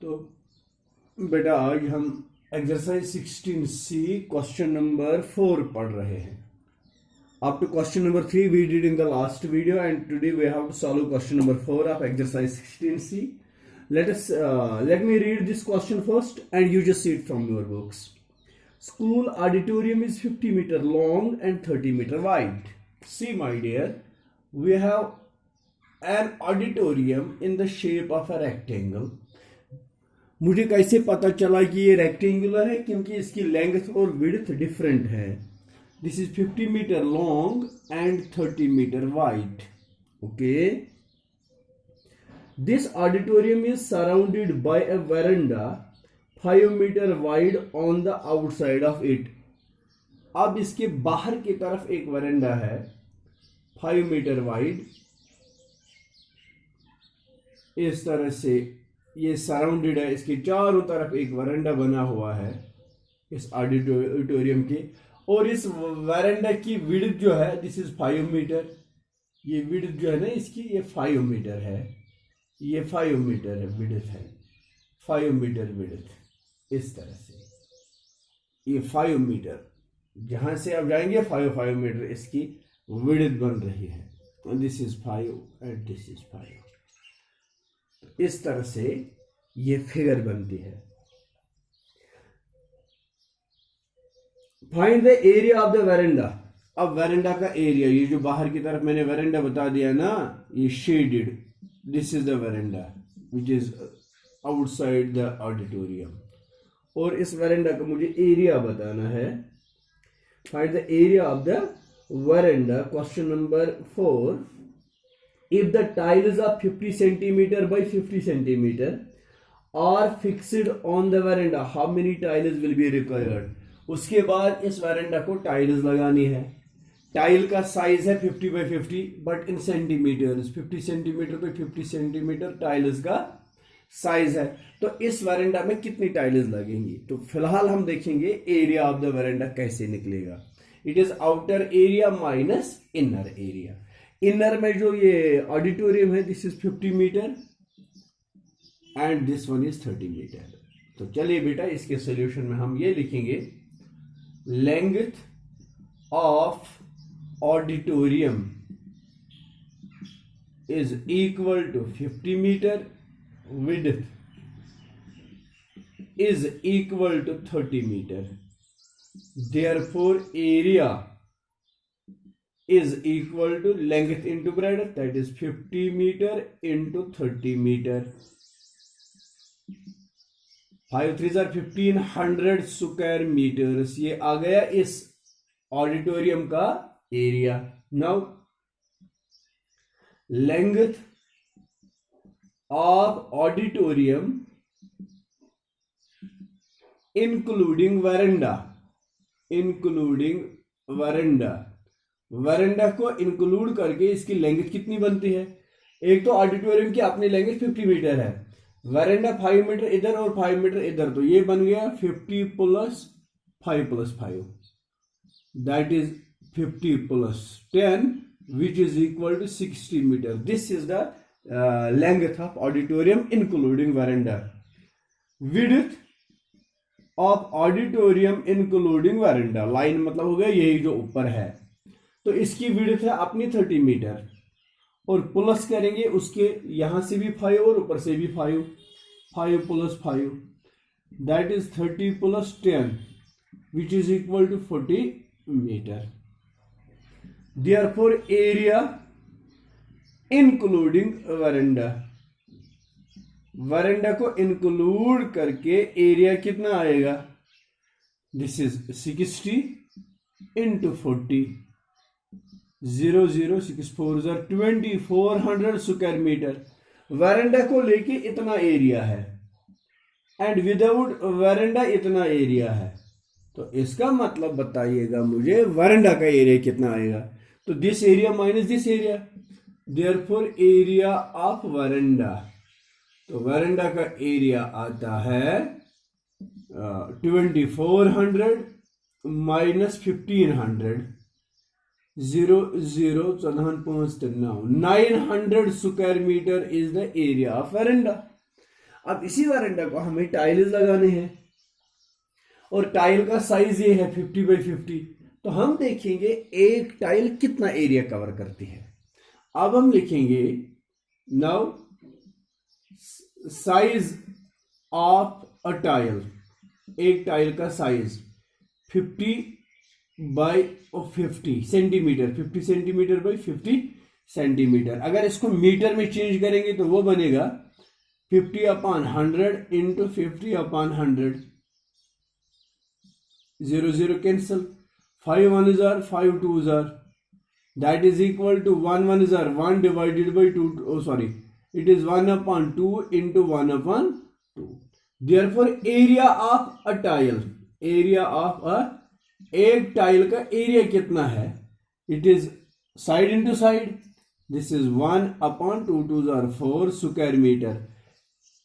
तो बेटा आज हम एक्सरसाइज 16C क्वेश्चन नंबर 4 पढ़ रहे हैं. Up to question number 3 we did in the last video, and today we have to solve question number 4 of exercise 16C. Let me read this question first and you just see it from your books. School auditorium is 50 meter long and 30 meter wide. See my dear, we have an auditorium in the shape of a rectangle. मुझे कैसे पता चला कि ये rectangular है? क्योंकि इसकी length और विड्थ डिफरेंट है. This is 50 meter long and 30 meter wide. Okay. This auditorium is surrounded by a veranda 5 meter wide on the outside of it. अब इसके बाहर की तरफ एक वरेंडा है 5 मीटर वाइड. इस तरह से ये सराउंडेड है, इसके चारों तरफ एक वरेंडा बना हुआ है इस ऑडिटोरियम के. और इस वरेंडा की विड्थ जो है दिस इज 5 मीटर. ये विड्थ जो है ना इसकी ये 5 मीटर है. ये 5 मीटर है विड्थ है, 5 मीटर विड्थ. इस तरह से ये 5 मीटर जहां से आप जाएंगे 5 मीटर इसकी विड्थ बन रही है. This is 5 and this is 5. इस तरह से ये फिगर बनती है. Find the area of the veranda. अब वेरेंडा का एरिया, ये जो बाहर की तरफ मैंने वेरेंडा बता दिया ना, ये shaded, this is the veranda which is outside the auditorium. और इस वेरेंडा का मुझे एरिया बताना है. Find the area of the veranda. Question number 4. If the tiles are 50 centimeter by 50 centimeter are fixed on the veranda, how many tiles will be required? उसके बाद इस veranda को टाइल्स लगानी है. टाइल का साइज है 50 by 50 but in centimeters. 50 centimeter by 50 centimeter tiles का size है. तो इस वेरेंडा में कितनी टाइल्स लगेंगी? तो फिलहाल हम देखेंगे एरिया ऑफ द वेरेंडा कैसे निकलेगा. It is outer area minus inner area. Inner में जो ये ऑडिटोरियम है this is 50 meter and this one is 30 meter. तो चलिए बेटा इसके सॉल्यूशन में हम ये लिखेंगे. Length of auditorium is equal to 50 meter, width is equal to 30 meter. Therefore area is equal to length into breadth, that is 50 meter into 30 meter. 5 3s are 1500 square meters. ये आ गया इस ऑडिटोरियम का area. Now length of auditorium including verandah. Verandah को include करके इसकी length कितनी बनती है? एक तो ऑडिटोरियम की अपनी लेंथ 50 मीटर है, वरेंडा 5 मीटर इधर और 5 मीटर इधर, तो ये बन गया 50 प्लस 5 प्लस 5, दैट इज 50 plus 10 which is equal to 60 meter. This is the length of auditorium including verandah. Width of auditorium including verandah, line मतलब हो गया यही जो ऊपर है, तो इसकी विड्थ है अपनी 30 मीटर और प्लस करेंगे उसके यहां से भी 5 और ऊपर से भी 5 plus 5, that is 30 plus 10 which is equal to 40 meter. Therefore area including verandah को इंक्लूड करके एरिया कितना आएगा? This is 60 into 40. 0 0 6 4 2400 square meter. Verandah को लेके इतना एरिया है एंड विदाउट वरेंडा इतना एरिया है. तो इसका मतलब बताइएगा मुझे वरेंडा का एरिया कितना आएगा. तो this area minus this area, therefore area of verandah. तो वरेंडा का एरिया आता है 2400 minus 1500, 0 0 14 5 900 square meter is the area of verandah. अब इसी वरांडा को हमें टाइल्स लगाने हैं और टाइल का साइज ये है 50x50। तो हम देखेंगे एक टाइल कितना एरिया कवर करती है। अब हम लिखेंगे now size of a tile, एक टाइल का size 50x50 centimetre, 50 centimetre by 50 centimetre. अगर इसको मीटर में चेंज करेंगे तो वो बनेगा 50/100 into 50/100। 0 0 cancel, 5 1s are 5 2s are, that is equal to 1 1s are 1 divided by 2, oh sorry, it is 1/2 into 1/2। therefore area of a tile, area of a, एक tile का area कितना है, it is side into side, this is 1/2 2s are 4 square metre.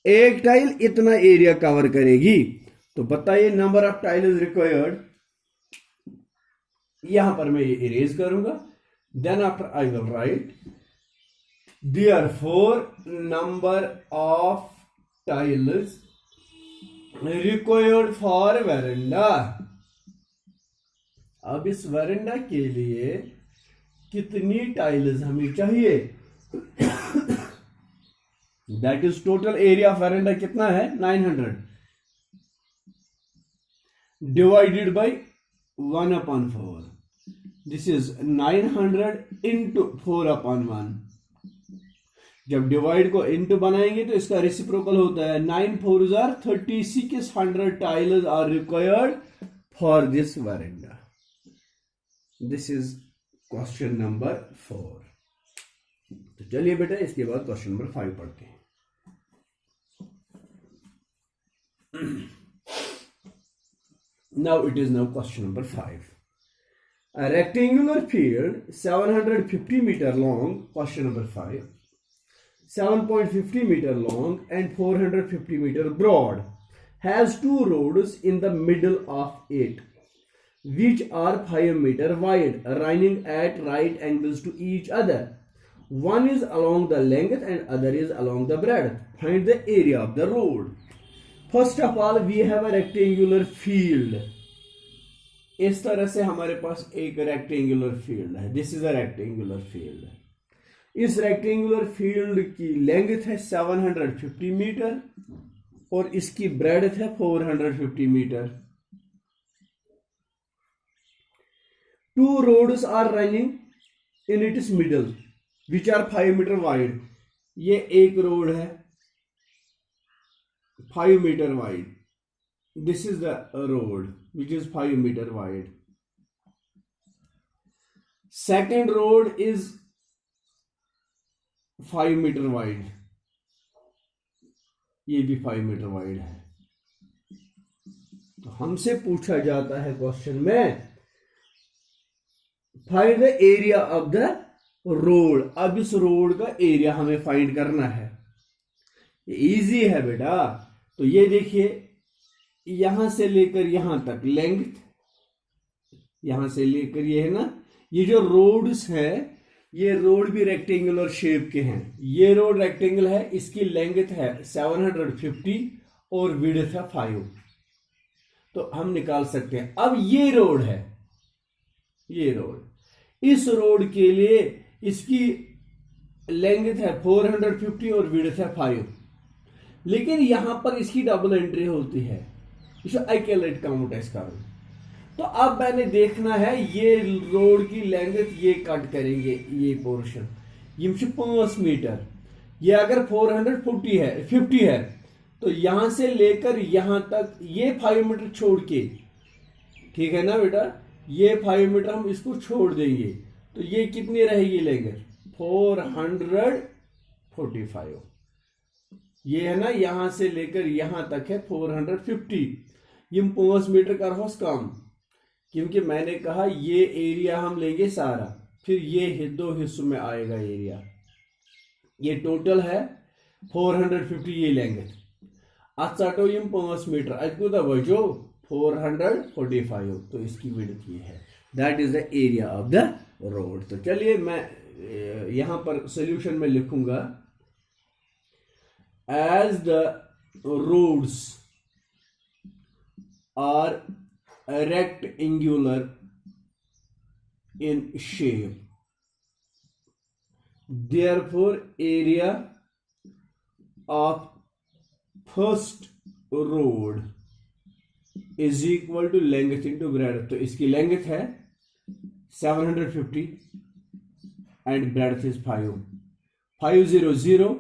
एक tile इतना area cover करेगी। तो बताइए number of tile is required. यहां पर मैं ये इरेज करूंगा, then after I will write therefore number of tiles required for veranda. अब इस वरांडा के लिए कितनी टाइल्स हमें चाहिए, that is total area of veranda कितना है 900 divided by 1/4, this is 900 into 4/1। जब डिवाइड को इंटू बनाएंगे तो इसका रेसिप्रोकल होता है, 9 4s are 3600 tiles are required for this veranda। This is question number 4। तो चलिए बेटा इसके बाद क्वेश्चन नंबर 5 पढ़ते हैं। Now it is now question number 5. A rectangular field 750 meter long, question number 5, 7.50 meter long and 450 meter broad, has two roads in the middle of it, which are 5 meter wide, running at right angles to each other. One is along the length and other is along the breadth. Find the area of the road. First of all, we have a rectangular field. इस तरह से हमारे पास एक rectangular field है, this is a rectangular field. इस rectangular field की length है 750 मीटर और इसकी ब्रेड्थ है 450 meter. Two roads are running in its middle which are 5 meter wide. ये एक रोड है 5 meter wide, this is the road which is 5 meter wide. Second road is 5 meter wide, ये भी 5 meter wide है। तो हमसे पूछा जाता है क्वेश्चन में find the area of the road. अब इस रोड का एरिया हमें फाइंड करना है, ये इजी है बेटा। तो ये देखिए यहां से लेकर यहां तक लेंथ, यहां से लेकर ये है ना, ये जो रोड्स है ये रोड भी रेक्टेंगुलर शेप के हैं। ये रोड रेक्टेंगल है, इसकी लेंथ है 750 और विड्थ है 5। तो हम निकाल सकते हैं। अब ये रोड है, ये रोड, इस रोड के लिए इसकी लेंथ है 450 और विड्थ है 5, लेकिन यहां पर इसकी डबल एंट्री होती है, इसे I can let count as करूं। तो अब मैंने देखना है ये रोड की लेंथ, ये कट करेंगे ये पोर्शन, ये 5 मीटर। ये अगर 450 है 50 है तो यहां से लेकर यहां तक ये 5 मीटर छोड़ के, ठीक है ना बेटा, ये 5 मीटर हम इसको छोड़ देंगे तो ये कितनी रहेगी लेंथ 445। ये है ना, यहां से लेकर यहां तक है 450। ये 5 मीटर कर होस कम, क्योंकि मैंने कहा ये एरिया हम लेंगे सारा, फिर ये 2 हिस्सों में आएगा एरिया। ये टोटल है 450 ये लेंगे, अटो यम 5 मीटर अतूता बचो 445। तो इसकी विड्थ ये है, that is the area of the road. तो चलिए मैं यहां पर सोल्यूशन में लिखूंगा, as the roads are rectangular in shape. Therefore, area of first road is equal to length into breadth. तो इसकी लेंथ है 750 and breadth is 5. 5 0 0.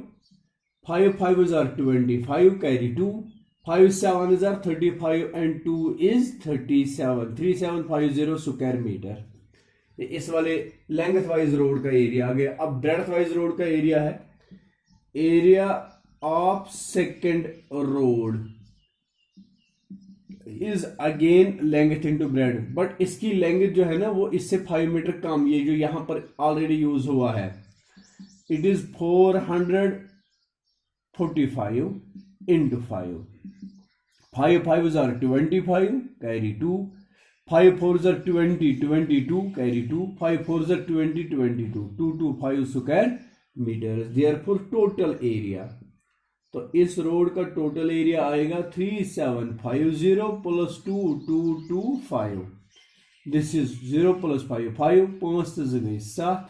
5 5s are 25, carry 2. 5 7s are 35 and 2 is 37. 3750 square meter. इस वाले length wise road का area आ गया। अब breadth wise road का एरिया है, area of second road is again length into breadth, बट इसकी लेंथ जो है ना वो इससे 5 मीटर कम, ये जो यहां पर ऑलरेडी यूज हुआ है, it is 445 into 5. 5 5s are 25, carry 2. 5 4s are 20, 22, carry 2. 5 4s are 20, 22. 225 square meters. Therefore, total area. तो इस रोड का टोटल एरिया आएगा 3750 plus 2225. This is 0 plus 5 5. 5 गई 7,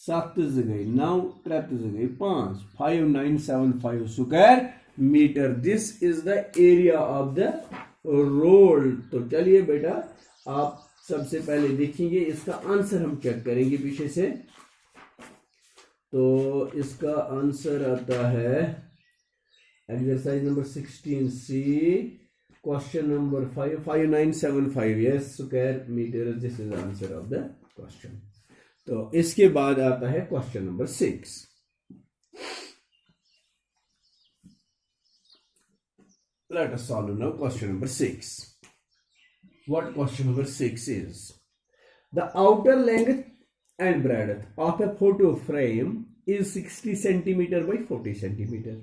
7 गई 9, 3 गई 5. 5975 square meter. This is the area of the road. तो चलिए बेटा, आप सबसे पहले देखेंगे इसका आंसर हम चेक करेंगे पीछे से। तो इसका आंसर आता है exercise number 16C, question number 5, 5975 yes square meter. This is answer of the question. तो इसके बाद आता है question number 6। Let us solve now question number 6. What question number 6 is? The outer length and breadth of a photo frame is 60 centimeter by 40 centimeter.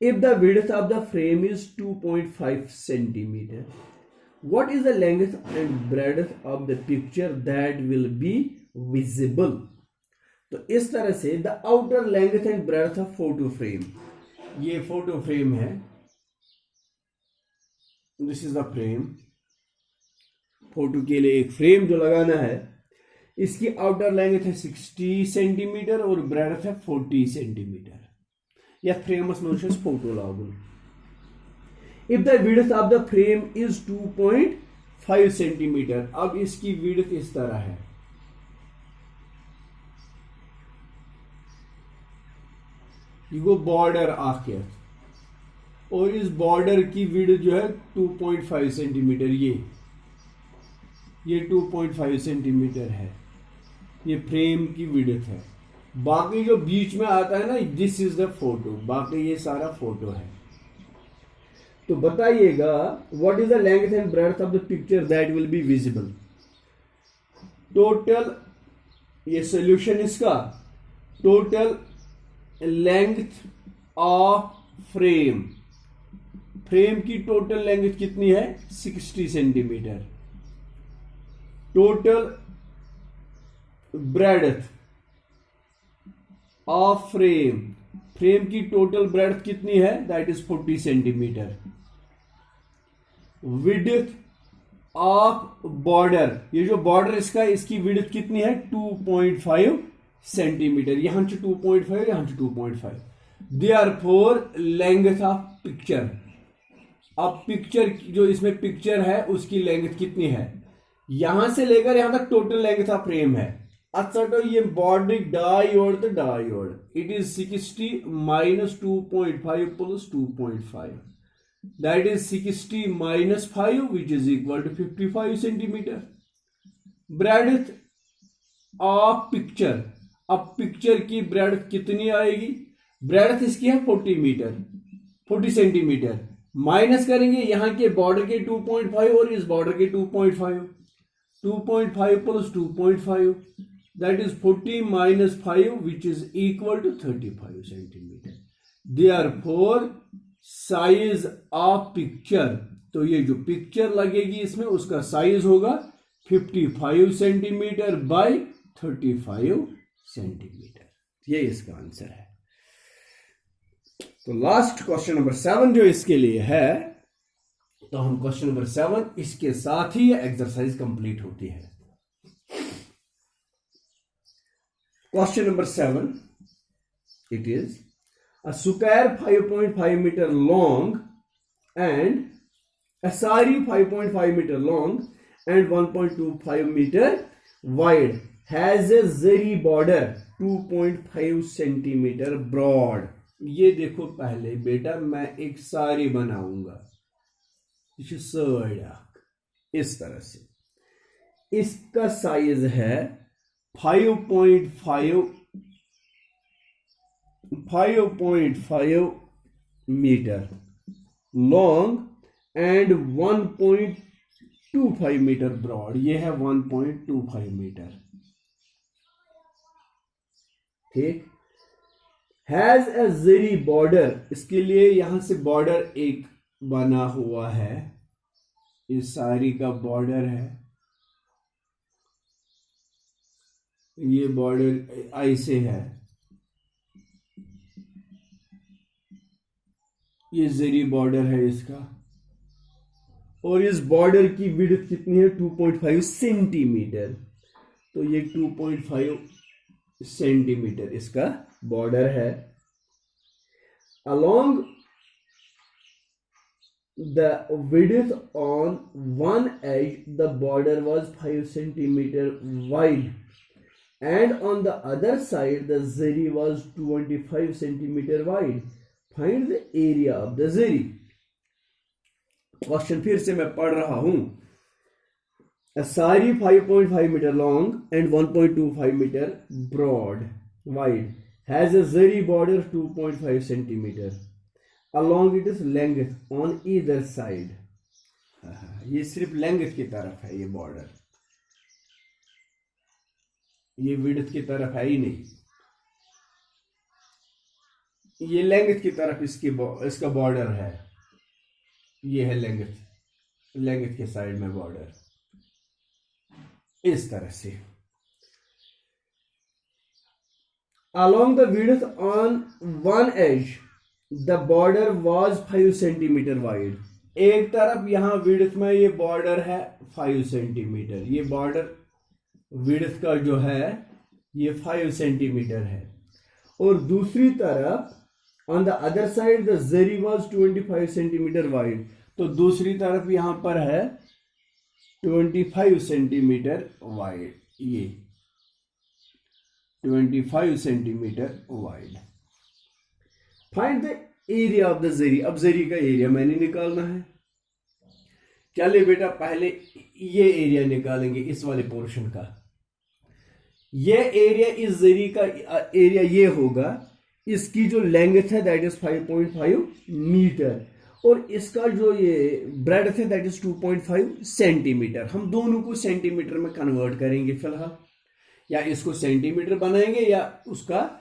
If the width of the frame is 2.5 centimeter, what is the length and breadth of the picture that will be visible? तो इस तरह से the outer length and breadth of photo frame, ये photo frame है, this is the frame. Photo के लिए एक frame जो लगाना है, इसकी आउटर लेंथ है 60 सेंटीमीटर और ब्रेडथ है 40 सेंटीमीटर। या फ्रेमस मोशंस फोटो लागू। If the width of the frame is 2.5 centimetre, अब इसकी विड्थ इस तरह है, ये बॉर्डर आके, और इस बॉर्डर की विड्थ जो है 2.5 सेंटीमीटर, ये 2.5 सेंटीमीटर है, ये फ्रेम की विड्थ है। बाकी जो बीच में आता है ना, दिस इज द फोटो, बाकी ये सारा फोटो है। तो बताइएगा what is the length and breadth of the picture that will be visible. Total, ये सोल्यूशन इसका, total length of frame, frame की टोटल लेंथ कितनी है 60 centimetre. Total breadth of frame, frame की टोटल ब्रेड्थ कितनी है, that is 40 centimetre. Width of border, ये जो बॉर्डर इसका, इसकी विड्थ कितनी है 2.5 सेंटीमीटर। यहां से 2.5, यहां से 2.5। देयरफॉर लेंथ ऑफ पिक्चर, अब पिक्चर जो इसमें पिक्चर है उसकी लेंथ कितनी है, यहां से लेकर यहां तक टोटल लेंथ ऑफ फ्रेम है। अच्छा, तो ये बॉर्डर डायोड, तो diode it is 60 minus 2.5 plus 2.5, that is 60 minus 5 which is equal to 55 centimetre. Breadth of picture, अब पिक्चर की ब्रेड्थ कितनी आएगी, ब्रेड्थ इसकी है 40 मीटर, 40 सेंटीमीटर। माइनस करेंगे यहां के बॉर्डर के 2.5 और इस बॉर्डर के 2.5, 2.5 plus 2.5, that is 40 minus 5 which is equal to 35 centimeter. Therefore size of picture, तो ये जो पिक्चर लगेगी इसमें उसका साइज होगा 55 सेंटीमीटर बाय 35 सेंटीमीटर। ये इसका आंसर है। तो लास्ट क्वेश्चन नंबर 7 जो इसके लिए है, तो हम क्वेश्चन नंबर 7 इसके साथ ही एक्सरसाइज कंप्लीट होती है। Question number 7, it is a square 5.5 meter long and a sari 5.5 meter long and 1.25 meter wide has a zari border 2.5 centimeter broad। ये देखो पहले बेटा मैं एक सारी बनाऊंगा इस तरह से, इसका साइज है 5.5 meter long and 1.25 meter broad. ये है 1.25 मीटर, ठीक। हैज ए जरी बॉर्डर, इसके लिए यहां से बॉर्डर एक बना हुआ है, इस सारी का बॉर्डर है, ये बॉर्डर ऐसे है, ये जरी बॉर्डर है इसका, और इस बॉर्डर की विड्थ कितनी है 2.5 सेंटीमीटर। तो ये 2.5 सेंटीमीटर इसका बॉर्डर है। Along the width on one edge the border was 5 centimeter wide and on the other side the zari was 25 centimeter wide. Find the area of the zari। Question फिर से मैं पढ़ रहा हूं। A sari 5.5 meter long and 1.25 meter broad wide has a zari border 2.5 centimeter along its length on either side। ये सिर्फ length की तरफ है ये बॉर्डर, ये विड्थ की तरफ है ही नहीं, ये लेंथ की तरफ इसका बॉर्डर है, ये है लेंथ के साइड में बॉर्डर इस तरह से। Along the width on one edge the border was 5 centimetre wide. एक तरफ यहां विड्थ में ये बॉर्डर है 5 सेंटीमीटर, ये बॉर्डर विड्थ का जो है ये 5 सेंटीमीटर है, और दूसरी तरफ on the other side the zari was 25 centimetre wide. तो दूसरी तरफ यहां पर है 25 सेंटीमीटर वाइड, ये 25 centimetre wide. Find the area of the जरी। अब जरी का एरिया मैंने निकालना है। चलिए बेटा पहले ये एरिया निकालेंगे, इस वाले पोर्शन का। ये एरिया, इस जरी का एरिया ये होगा, इसकी जो लेंथ है दैट इज 5.5 मीटर, और इसका जो ये ब्रेड्थ है दैट इज 2.5 सेंटीमीटर। हम दोनों को सेंटीमीटर में कन्वर्ट करेंगे फिलहाल, या इसको सेंटीमीटर बनाएंगे या उसका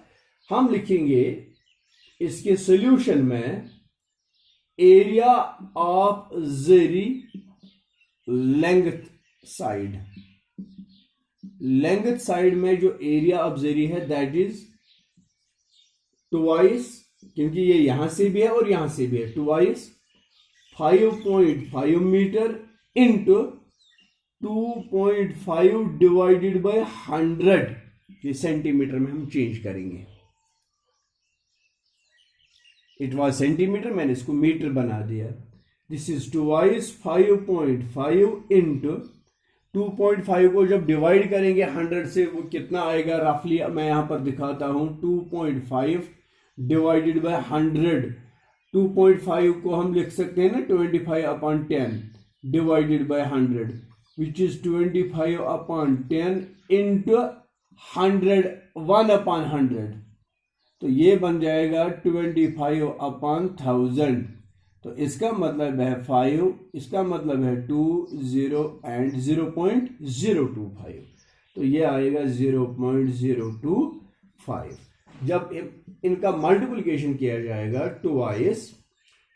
हम लिखेंगे इसके सॉल्यूशन में area of zari length side. Length side में जो एरिया ऑफ जरी है दैट इज ट्वाइस, क्योंकि ये यहां से भी है और यहां से भी है, twice 5.5 meter into 2.5 divided by 100। ये सेंटीमीटर में हम चेंज करेंगे। इट वॉज सेंटीमीटर, मैंने इसको मीटर बना दिया। दिस इज ट्वाइस 5.5 इंटू 2.5 को जब डिवाइड करेंगे 100 से वो कितना आएगा रफली, मैं यहां पर दिखाता हूं। 2.5 डिवाइडेड बाय 100, 2.5 को हम लिख सकते हैं ना 25/10 divided by 100 which is 25/10 into 100, 1/100। तो ये बन जाएगा 25/1000। तो इसका मतलब है 5, इसका मतलब है 2, 0 एंड 0.025। तो ये आएगा 0.025। जब इनका मल्टीप्लिकेशन किया जाएगा ट्वाइस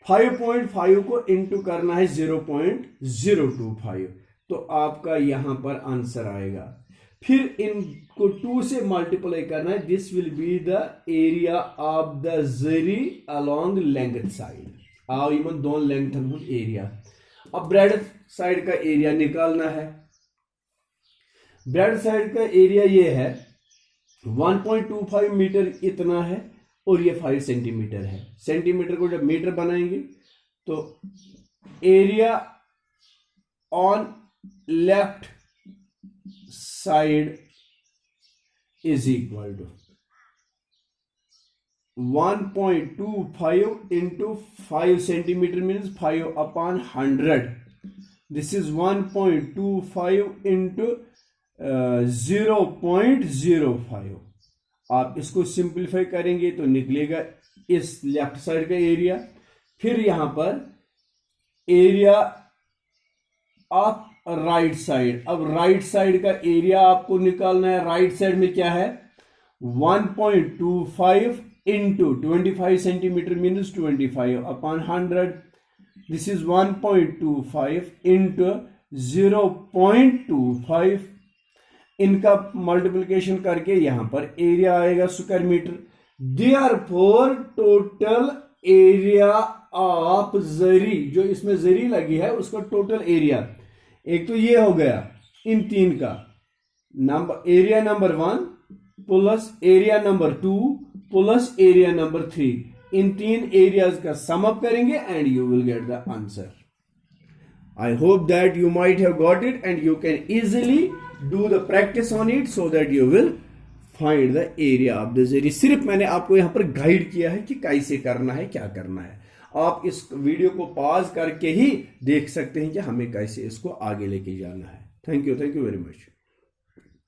5.5 को इंटू करना है 0.025, तो आपका यहां पर आंसर आएगा। फिर इनको 2 से मल्टीप्लाई करना है. This will be the area of the zari along length side. आओ इन दोनों लेंथन हुन एरिया. अब ब्रेड साइड का एरिया निकालना है. ब्रेड साइड का एरिया ये है 1.25 मीटर इतना है और ये 5 सेंटीमीटर है. सेंटीमीटर को जब मीटर बनाएंगे तो area on left side is equal to 1.25 into 5 centimeter means 5 upon 100. This is 1.25 into 0.05. आप इसको सिंप्लीफाई करेंगे तो निकलेगा इस लेफ्ट साइड का एरिया. फिर यहां पर एरिया ऑफ राइट साइड. अब राइट साइड का एरिया आपको निकालना है. राइट साइड में क्या है 1.25 into 25 centimeter means 25 upon 100. This is 1.25 into 0.25. इनका मल्टीप्लिकेशन करके यहां पर एरिया आएगा square metre. Therefore total area of जरी, जो इसमें जरी लगी है उसका टोटल एरिया, एक तो ये हो गया इन तीन का number, area number 1 plus area number 2 plus area number 3. इन तीन एरियाज का सम अप करेंगे and you will get the answer. I hope that you might have got it and you can easily do the practice on it so that you will find the area of the zari. सिर्फ मैंने आपको यहां पर guide किया है कि कैसे करना है, क्या करना है. आप इस वीडियो को पॉज करके ही देख सकते हैं कि हमें कैसे इसको आगे लेके जाना है. Thank you very much.